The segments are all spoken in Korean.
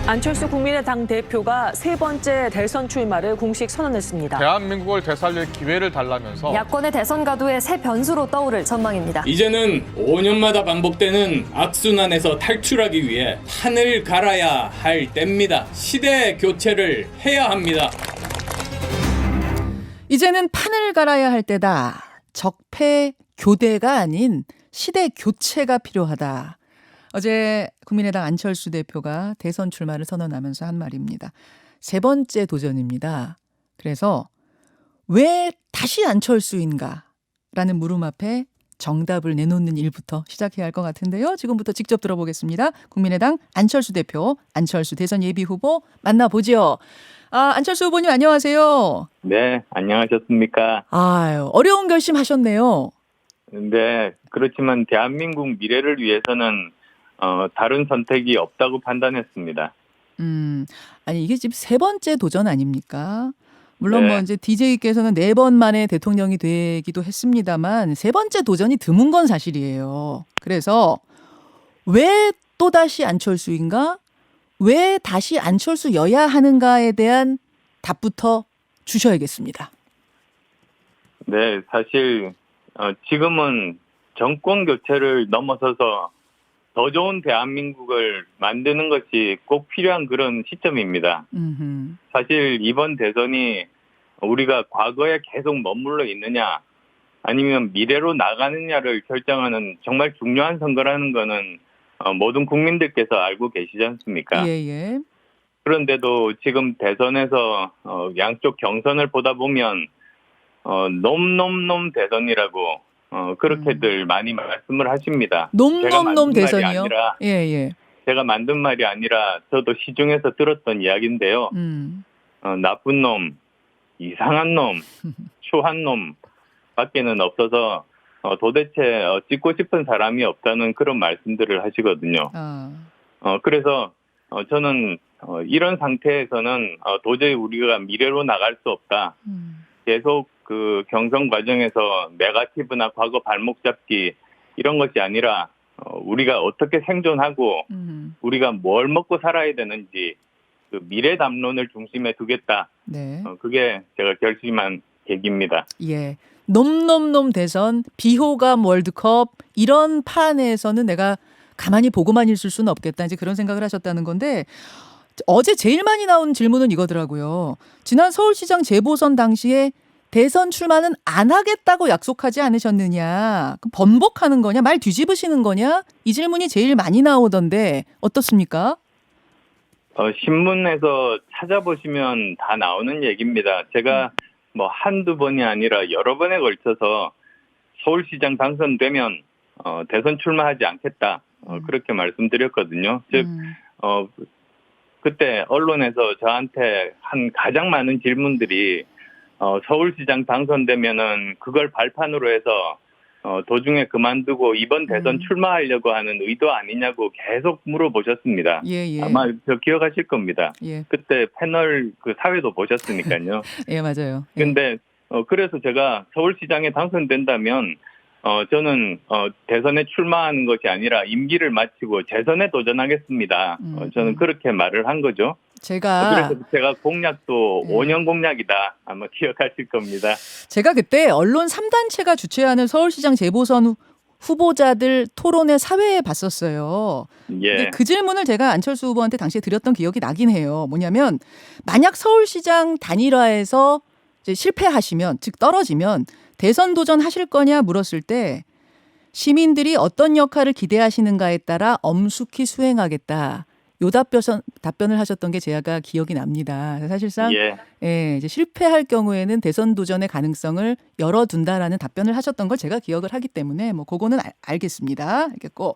안철수 국민의당 대표가 세 번째 대선 출마를 공식 선언했습니다. 대한민국을 되살릴 기회를 달라면서 야권의 대선 가도의 새 변수로 떠오를 전망입니다. 이제는 5년마다 반복되는 악순환에서 탈출하기 위해 판을 갈아야 할 때입니다. 시대 교체를 해야 합니다. 이제는 판을 갈아야 할 때다. 적폐 교대가 아닌 시대 교체가 필요하다. 어제 국민의당 안철수 대표가 대선 출마를 선언하면서 한 말입니다. 세 번째 도전입니다. 그래서 왜 다시 안철수인가? 라는 물음 앞에 정답을 내놓는 일부터 시작해야 할 것 같은데요. 지금부터 직접 들어보겠습니다. 국민의당 안철수 대표, 안철수 대선 예비 후보 만나보죠. 안철수 후보님 안녕하세요. 네, 안녕하셨습니까? 아유, 어려운 결심 하셨네요. 네, 그렇지만 대한민국 미래를 위해서는 다른 선택이 없다고 판단했습니다. 아니 이게 지금 세 번째 도전 아닙니까? 물론 네. 뭐 이제 DJ께서는 4번 만에 대통령이 되기도 했습니다만 세 번째 도전이 드문 건 사실이에요. 그래서 왜 또다시 안철수인가? 왜 다시 안철수여야 하는가에 대한 답부터 주셔야겠습니다. 네, 사실 지금은 정권 교체를 넘어서서 더 좋은 대한민국을 만드는 것이 꼭 필요한 그런 시점입니다. 사실 이번 대선이 우리가 과거에 계속 머물러 있느냐 아니면 미래로 나가느냐를 결정하는 정말 중요한 선거라는 거는 모든 국민들께서 알고 계시지 않습니까? 예. 그런데도 지금 대선에서 양쪽 경선을 보다 보면 놈 대선이라고 그렇게들 많이 말씀을 하십니다. 제가 놈 만든 대선이요? 말이 아니라 예. 제가 만든 말이 아니라 저도 시중에서 들었던 이야기인데요. 나쁜 놈, 이상한 놈, 추한 놈 밖에는 없어서 도대체 찍고 싶은 사람이 없다는 그런 말씀들을 하시거든요. 그래서 저는 이런 상태에서는 도저히 우리가 미래로 나갈 수 없다. 계속 그 경선 과정에서 네거티브나 과거 발목 잡기 이런 것이 아니라 우리가 어떻게 생존하고 우리가 뭘 먹고 살아야 되는지 그 미래 담론을 중심에 두겠다. 네. 그게 제가 결심한 계기입니다. 예. 놈 대선, 비호감 월드컵 이런 판에서는 내가 가만히 보고만 있을 수는 없겠다. 이제 그런 생각을 하셨다는 건데 어제 제일 많이 나온 질문은 이거더라고요. 지난 서울시장 재보선 당시에 대선 출마는 안 하겠다고 약속하지 않으셨느냐. 번복하는 거냐? 말 뒤집으시는 거냐? 이 질문이 제일 많이 나오던데 어떻습니까? 신문에서 찾아보시면 다 나오는 얘기입니다. 제가 뭐 한두 번이 아니라 여러 번에 걸쳐서 서울시장 당선되면 대선 출마하지 않겠다. 그렇게 말씀드렸거든요. 즉, 그때 언론에서 저한테 한 가장 많은 질문들이 서울시장 당선되면은 그걸 발판으로 해서 도중에 그만두고 이번 대선 출마하려고 하는 의도 아니냐고 계속 물어보셨습니다. 예. 아마 저 기억하실 겁니다. 예. 그때 패널 그 사회도 보셨으니까요. 예, 맞아요. 예. 근데 그래서 제가 서울시장에 당선된다면 저는 대선에 출마하는 것이 아니라 임기를 마치고 재선에 도전하겠습니다. 저는 그렇게 말을 한 거죠. 그래서 제가 공약도 5년 공약이다. 아마 기억하실 겁니다. 제가 그때 언론 3단체가 주최하는 서울시장 재보선 후보자들 토론회 사회에 봤었어요. 예. 근데 그 질문을 제가 안철수 후보한테 당시에 드렸던 기억이 나긴 해요. 뭐냐면 만약 서울시장 단일화에서 이제 실패하시면, 즉 떨어지면 대선 도전하실 거냐 물었을 때 시민들이 어떤 역할을 기대하시는가에 따라 엄숙히 수행하겠다. 요 답변을 하셨던 게 제가 기억이 납니다. 사실상 이제 실패할 경우에는 대선 도전의 가능성을 열어둔다라는 답변을 하셨던 걸 제가 기억을 하기 때문에 뭐 그거는 알겠습니다. 알겠고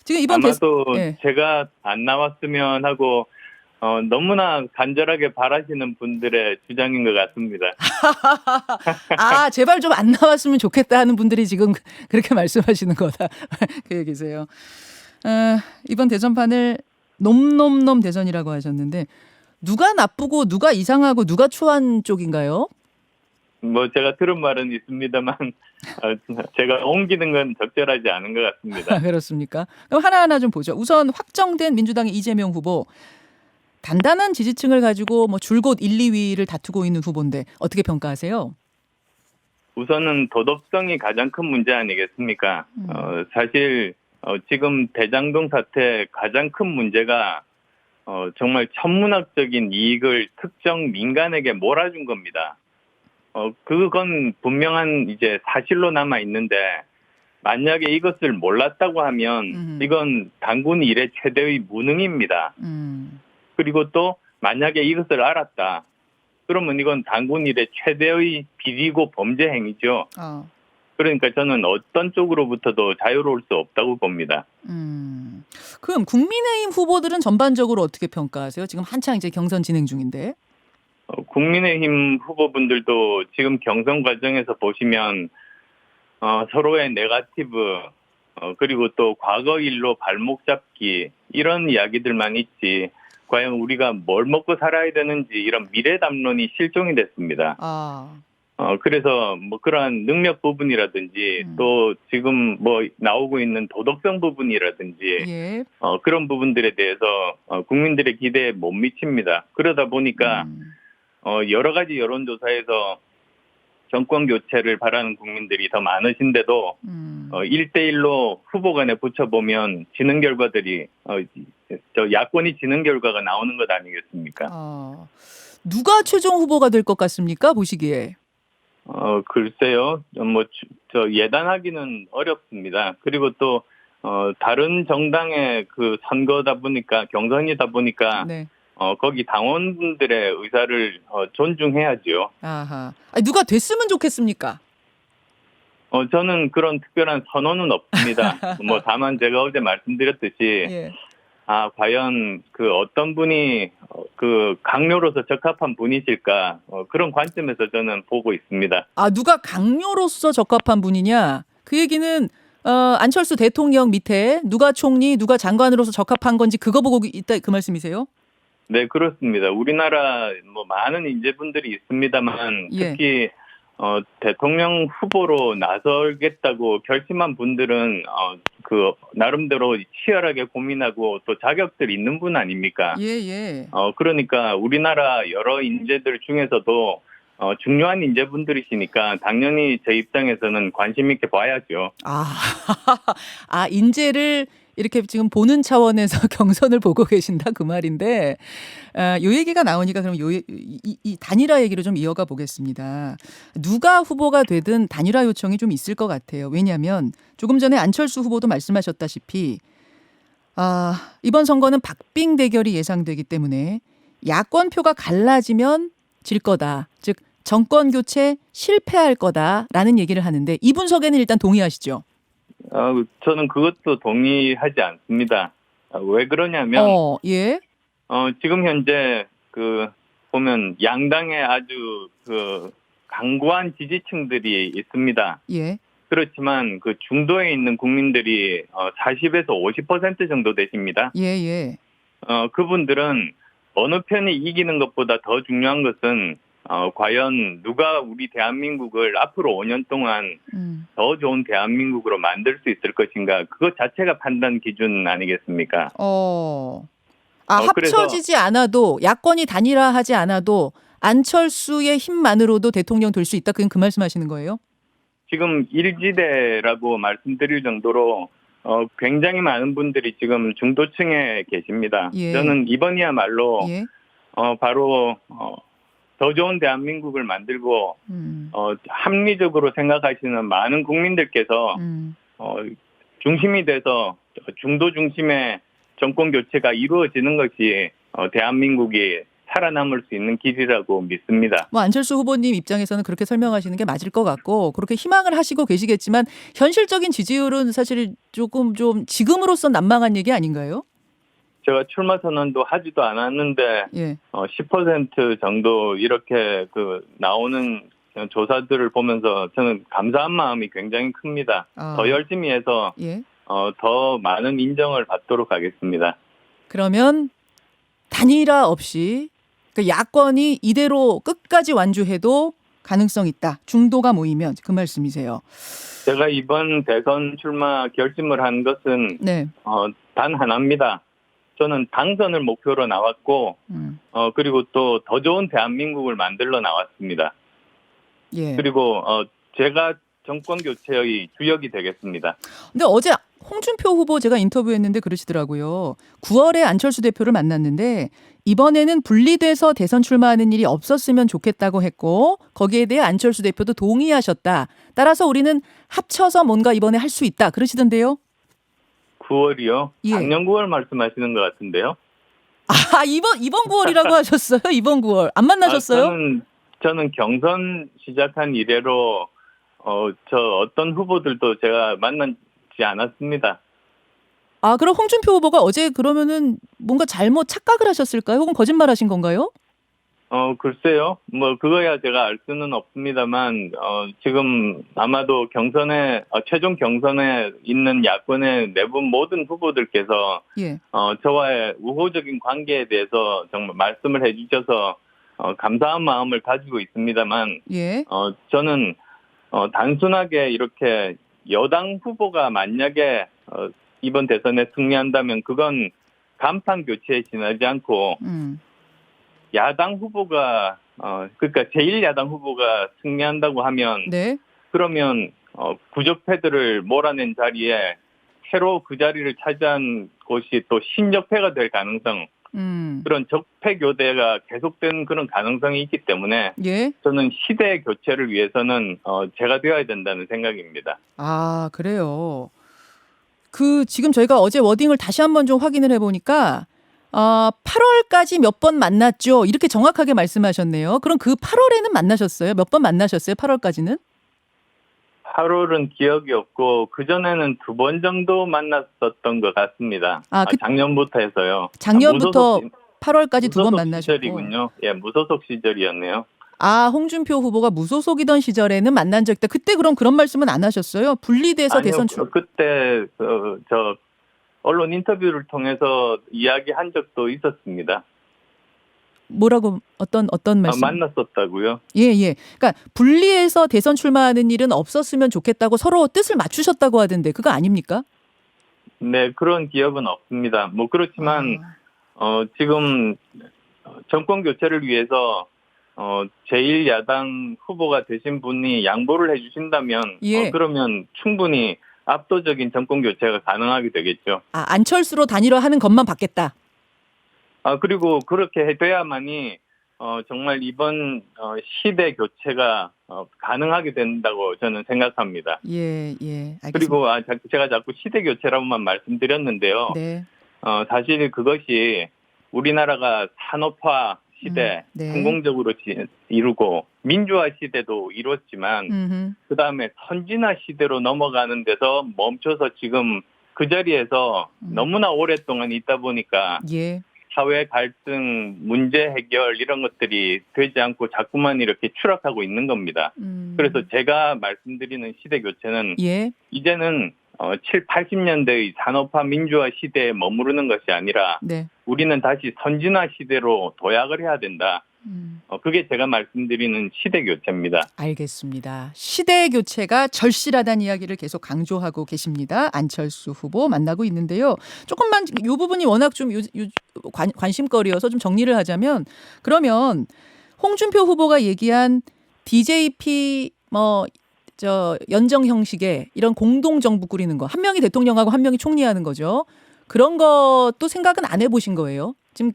지금 이번 아마도 제가 안 나왔으면 하고 너무나 간절하게 바라시는 분들의 주장인 것 같습니다. 제발 좀 안 나왔으면 좋겠다 하는 분들이 지금 그렇게 말씀하시는 거다. 그 얘기세요. 이번 대선판을 놈 대선이라고 하셨는데 누가 나쁘고 누가 이상하고 누가 추한 쪽인가요? 뭐 제가 들은 말은 있습니다만 제가 옮기는 건 적절하지 않은 것 같습니다. 그렇습니까? 그럼 하나하나 좀 보죠. 우선 확정된 민주당의 이재명 후보. 단단한 지지층을 가지고 뭐 줄곧 1, 2위를 다투고 있는 후보인데 어떻게 평가하세요? 우선은 도덕성이 가장 큰 문제 아니겠습니까? 사실 지금 대장동 사태 가장 큰 문제가 정말 천문학적인 이익을 특정 민간에게 몰아준 겁니다. 그건 분명한 이제 사실로 남아 있는데 만약에 이것을 몰랐다고 하면 이건 당군 이래 최대의 무능입니다. 그리고 또 만약에 이것을 알았다. 그러면 이건 당군 이래 최대의 비리고 범죄 행위죠. 그러니까 저는 어떤 쪽으로부터도 자유로울 수 없다고 봅니다. 그럼 국민의힘 후보들은 전반적으로 어떻게 평가하세요? 지금 한창 이제 경선 진행 중인데. 국민의힘 후보분들도 지금 경선 과정에서 보시면 서로의 네거티브 그리고 또 과거 일로 발목 잡기 이런 이야기들만 있지 과연 우리가 뭘 먹고 살아야 되는지 이런 미래 담론이 실종이 됐습니다. 그래서 뭐 그러한 능력 부분이라든지 또 지금 뭐 나오고 있는 도덕성 부분이라든지 예. 그런 부분들에 대해서 국민들의 기대에 못 미칩니다. 그러다 보니까 여러 가지 여론조사에서 정권 교체를 바라는 국민들이 더 많으신데도 1대1로 후보 간에 붙여보면 지는 결과들이 야권이 지는 결과가 나오는 것 아니겠습니까? 누가 최종 후보가 될 것 같습니까? 보시기에. 글쎄요. 예단하기는 어렵습니다. 그리고 또 다른 정당의 그 선거다 보니까 경선이다 보니까 네. 거기 당원분들의 의사를 존중해야죠. 아하. 아니, 누가 됐으면 좋겠습니까? 저는 그런 특별한 선호는 없습니다. 뭐 다만 제가 어제 말씀드렸듯이 예. 과연 그 어떤 분이 그 강요로서 적합한 분이실까 그런 관점에서 저는 보고 있습니다. 누가 강요로서 적합한 분이냐? 그 얘기는 안철수 대통령 밑에 누가 총리, 누가 장관으로서 적합한 건지 그거 보고 있다 그 말씀이세요? 네, 그렇습니다. 우리나라 뭐 많은 인재분들이 있습니다만 예. 특히 대통령 후보로 나설겠다고 결심한 분들은 그 나름대로 치열하게 고민하고 또 자격들이 있는 분 아닙니까? 예. 그러니까 우리나라 여러 인재들 중에서도 중요한 인재분들이시니까 당연히 제 입장에서는 관심 있게 봐야죠. 인재를 이렇게 지금 보는 차원에서 경선을 보고 계신다 그 말인데 요 얘기가 나오니까 그럼 이 단일화 얘기로 좀 이어가 보겠습니다. 누가 후보가 되든 단일화 요청이 좀 있을 것 같아요. 왜냐하면 조금 전에 안철수 후보도 말씀하셨다시피 이번 선거는 박빙 대결이 예상되기 때문에 야권 표가 갈라지면 질 거다. 즉 정권 교체 실패할 거다라는 얘기를 하는데 이 분석에는 일단 동의하시죠? 저는 그것도 동의하지 않습니다. 왜 그러냐면 예. 지금 현재 그 보면 양당의 아주 그 강고한 지지층들이 있습니다. 예. 그렇지만 그 중도에 있는 국민들이 40에서 50% 정도 되십니다. 예. 그분들은 어느 편이 이기는 것보다 더 중요한 것은 과연 누가 우리 대한민국을 앞으로 5년 동안 더 좋은 대한민국으로 만들 수 있을 것인가 그것 자체가 판단 기준 아니겠습니까? 합쳐지지 않아도 야권이 단일화하지 않아도 안철수의 힘만으로도 대통령 될 수 있다. 그건 그 말씀하시는 거예요? 지금 일지대라고 말씀드릴 정도로 굉장히 많은 분들이 지금 중도층에 계십니다. 예. 저는 이번이야말로 예. 바로 더 좋은 대한민국을 만들고 합리적으로 생각하시는 많은 국민들께서 중심이 돼서 중도 중심의 정권 교체가 이루어지는 것이 대한민국이 살아남을 수 있는 길이라고 믿습니다. 안철수 후보님 입장에서는 그렇게 설명하시는 게 맞을 것 같고 그렇게 희망을 하시고 계시겠지만 현실적인 지지율은 사실 조금 좀 지금으로선 난망한 얘기 아닌가요? 제가 출마 선언도 하지도 않았는데 예. 10% 정도 이렇게 그 나오는 조사들을 보면서 저는 감사한 마음이 굉장히 큽니다. 더 열심히 해서 예. 더 많은 인정을 받도록 하겠습니다. 그러면 단일화 없이 야권이 이대로 끝까지 완주해도 가능성 있다. 중도가 모이면 그 말씀이세요. 제가 이번 대선 출마 결심을 한 것은 네. 단 하나입니다. 저는 당선을 목표로 나왔고, 그리고 또 더 좋은 대한민국을 만들러 나왔습니다. 예. 그리고 제가 정권 교체의 주역이 되겠습니다. 근데 어제 홍준표 후보 제가 인터뷰했는데 그러시더라고요. 9월에 안철수 대표를 만났는데 이번에는 분리돼서 대선 출마하는 일이 없었으면 좋겠다고 했고 거기에 대해 안철수 대표도 동의하셨다. 따라서 우리는 합쳐서 뭔가 이번에 할 수 있다. 그러시던데요. 9월이요? 예. 작년 9월 말씀하시는 것 같은데요. 아, 이번 9월이라고 하셨어요? 이번 9월. 안 만나셨어요? 저는 경선 시작한 이래로 어떤 후보들도 제가 만나지 않았습니다. 아, 그럼 홍준표 후보가 어제 그러면은 뭔가 잘못 착각을 하셨을까요? 혹은 거짓말하신 건가요? 글쎄요. 뭐 그거야 제가 알 수는 없습니다만 지금 아마도 최종 경선에 있는 야권의 내부 모든 후보들께서 예. 저와의 우호적인 관계에 대해서 정말 말씀을 해주셔서 감사한 마음을 가지고 있습니다만 예. 저는 단순하게 이렇게 여당 후보가 만약에 이번 대선에 승리한다면 그건 간판 교체에 지나지 않고 야당 후보가 그러니까 제1야당 후보가 승리한다고 하면 네. 그러면 구적패들을 몰아낸 자리에 새로 그 자리를 차지한 곳이 또 신적패가 될 가능성 그런 적패 교대가 계속되는 그런 가능성이 있기 때문에 예. 저는 시대 교체를 위해서는 제가 되어야 된다는 생각입니다. 아, 그래요. 지금 저희가 어제 워딩을 다시 한번 좀 확인을 해보니까 8월까지 몇 번 만났죠. 이렇게 정확하게 말씀하셨네요. 그럼 그 8월에는 만나셨어요? 몇 번 만나셨어요? 8월까지는? 8월은 기억이 없고 그전에는 2번 정도 만났었던 것 같습니다. 작년부터 해서요. 작년부터 8월까지 2번 만나셨고. 시절이군요. 예, 무소속 시절이었네요. 홍준표 후보가 무소속이던 시절에는 만난 적 있다. 그때 그런 말씀은 안 하셨어요? 분리돼서 아니요, 대선 출. 그때 언론 인터뷰를 통해서 이야기한 적도 있었습니다. 뭐라고 어떤 말씀? 만났었다고요? 예. 그러니까 분리해서 대선 출마하는 일은 없었으면 좋겠다고 서로 뜻을 맞추셨다고 하던데 그거 아닙니까? 네, 그런 기억은 없습니다. 뭐 그렇지만 지금 정권 교체를 위해서 제1야당 후보가 되신 분이 양보를 해주신다면 예. 그러면 충분히 압도적인 정권 교체가 가능하게 되겠죠. 안철수로 단일화하는 것만 받겠다. 그리고 그렇게 돼야만이 정말 이번 시대 교체가 가능하게 된다고 저는 생각합니다. 예, 알겠습니다. 그리고 제가 자꾸 시대 교체라고만 말씀드렸는데요. 네. 사실 그것이 우리나라가 산업화 시대 네. 성공적으로 이루고 민주화 시대도 이뤘지만 그다음에 선진화 시대로 넘어가는 데서 멈춰서 지금 그 자리에서 너무나 오랫동안 있다 보니까 예. 사회 갈등, 문제 해결 이런 것들이 되지 않고 자꾸만 이렇게 추락하고 있는 겁니다. 그래서 제가 말씀드리는 시대 교체는 예. 이제는 7, 80년대의 산업화 민주화 시대에 머무르는 것이 아니라 네. 우리는 다시 선진화 시대로 도약을 해야 된다. 그게 제가 말씀드리는 시대 교체입니다. 알겠습니다. 시대 교체가 절실하다는 이야기를 계속 강조하고 계십니다. 안철수 후보 만나고 있는데요. 조금만 이 부분이 워낙 좀 관심거리여서 좀 정리를 하자면 그러면 홍준표 후보가 얘기한 DJP 연정 형식의 이런 공동 정부 꾸리는 거, 한 명이 대통령하고 한 명이 총리하는 거죠. 그런 것도 생각은 안 해보신 거예요? 지금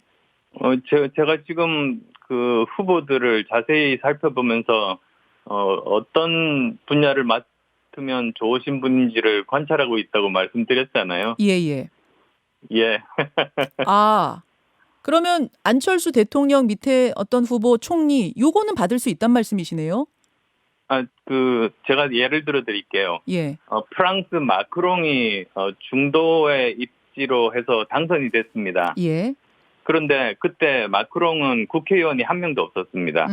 제가 지금 그 후보들을 자세히 살펴보면서 어떤 분야를 맡으면 좋으신 분인지를 관찰하고 있다고 말씀드렸잖아요. 예. 예. 그러면 안철수 대통령 밑에 어떤 후보 총리 요거는 받을 수 있단 말씀이시네요? 제가 예를 들어 드릴게요. 예. 프랑스 마크롱이 중도의 입지로 해서 당선이 됐습니다. 예. 그런데 그때 마크롱은 국회의원이 한 명도 없었습니다.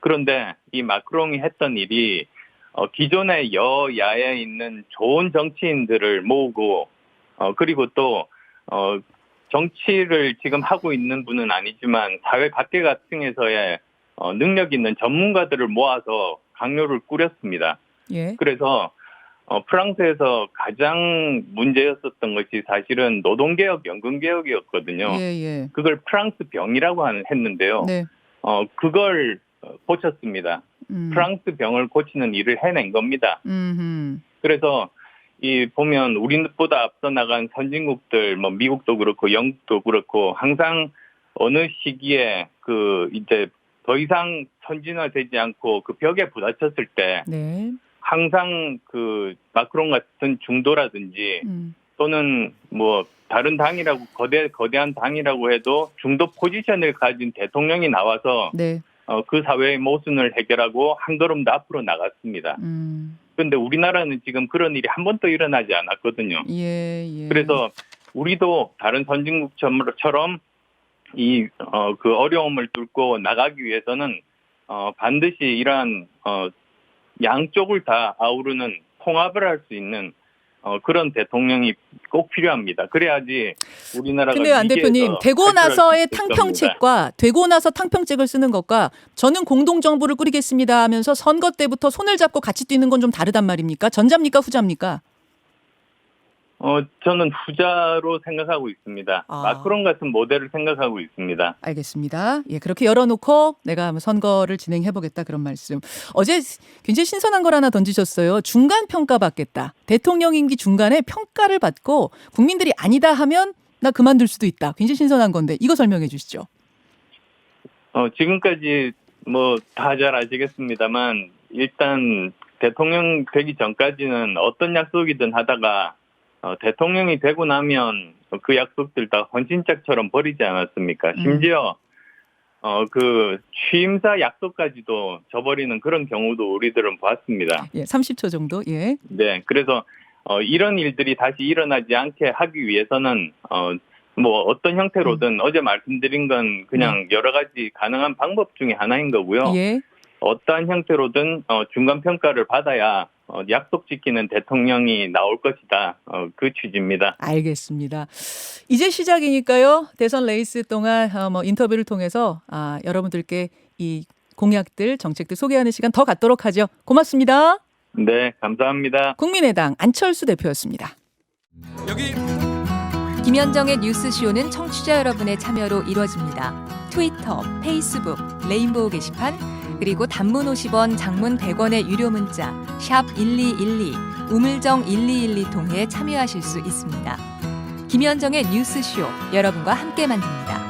그런데 이 마크롱이 했던 일이 기존의 여야에 있는 좋은 정치인들을 모으고 그리고 또 정치를 지금 하고 있는 분은 아니지만 사회 각계각층에서의 능력 있는 전문가들을 모아서 강요를 꾸렸습니다. 예. 그래서 프랑스에서 가장 문제였었던 것이 사실은 노동개혁, 연금개혁이었거든요. 예. 그걸 프랑스 병이라고 했는데요. 네. 그걸 고쳤습니다. 프랑스 병을 고치는 일을 해낸 겁니다. 그래서 보면 우리보다 앞서 나간 선진국들, 뭐 미국도 그렇고 영국도 그렇고 항상 어느 시기에 이제 더 이상 선진화되지 않고 그 벽에 부딪혔을 때 네. 항상 마크롱 같은 중도라든지 또는 뭐 다른 당이라고 거대한 당이라고 해도 중도 포지션을 가진 대통령이 나와서 네. 그 사회의 모순을 해결하고 한 걸음 더 앞으로 나갔습니다. 그런데 우리나라는 지금 그런 일이 한 번도 일어나지 않았거든요. 예. 그래서 우리도 다른 선진국처럼 그 어려움을 뚫고 나가기 위해서는 반드시 이러한 양쪽을 다 아우르는 통합을 할 수 있는 그런 대통령이 꼭 필요합니다. 그래야지 우리나라가. 근데 안 대표님, 되고 나서의 탕평책과 되고 나서 탕평책을 쓰는 것과 저는 공동정부를 꾸리겠습니다 하면서 선거 때부터 손을 잡고 같이 뛰는 건 좀 다르단 말입니까? 전자입니까? 후자입니까? 저는 후자로 생각하고 있습니다. 마크롱 같은 모델을 생각하고 있습니다. 알겠습니다. 예, 그렇게 열어놓고 내가 한번 선거를 진행해보겠다 그런 말씀. 어제 굉장히 신선한 걸 하나 던지셨어요. 중간 평가 받겠다. 대통령 임기 중간에 평가를 받고 국민들이 아니다 하면 나 그만둘 수도 있다. 굉장히 신선한 건데 이거 설명해 주시죠. 지금까지 뭐 다 잘 아시겠습니다만 일단 대통령 되기 전까지는 어떤 약속이든 하다가 대통령이 되고 나면 그 약속들 다 헌신짝처럼 버리지 않았습니까? 심지어 그 취임사 약속까지도 저버리는 그런 경우도 우리들은 봤습니다. 예, 30초 정도. 예. 네, 그래서 이런 일들이 다시 일어나지 않게 하기 위해서는 뭐 어떤 형태로든 어제 말씀드린 건 그냥 여러 가지 가능한 방법 중에 하나인 거고요. 예. 어떠한 형태로든 중간 평가를 받아야 약속 지키는 대통령이 나올 것이다. 그 취지입니다. 알겠습니다. 이제 시작이니까요. 대선 레이스 동안 인터뷰를 통해서 여러분들께 이 공약들, 정책들 소개하는 시간 더 갖도록 하죠. 고맙습니다. 네, 감사합니다. 국민의당 안철수 대표였습니다. 김현정의 뉴스쇼는 청취자 여러분의 참여로 이루어집니다. 트위터, 페이스북, 레인보우 게시판, 그리고 단문 50원, 장문 100원의 유료 문자 샵 1212, 우물정 1212 통해 참여하실 수 있습니다. 김현정의 뉴스쇼, 여러분과 함께 만듭니다.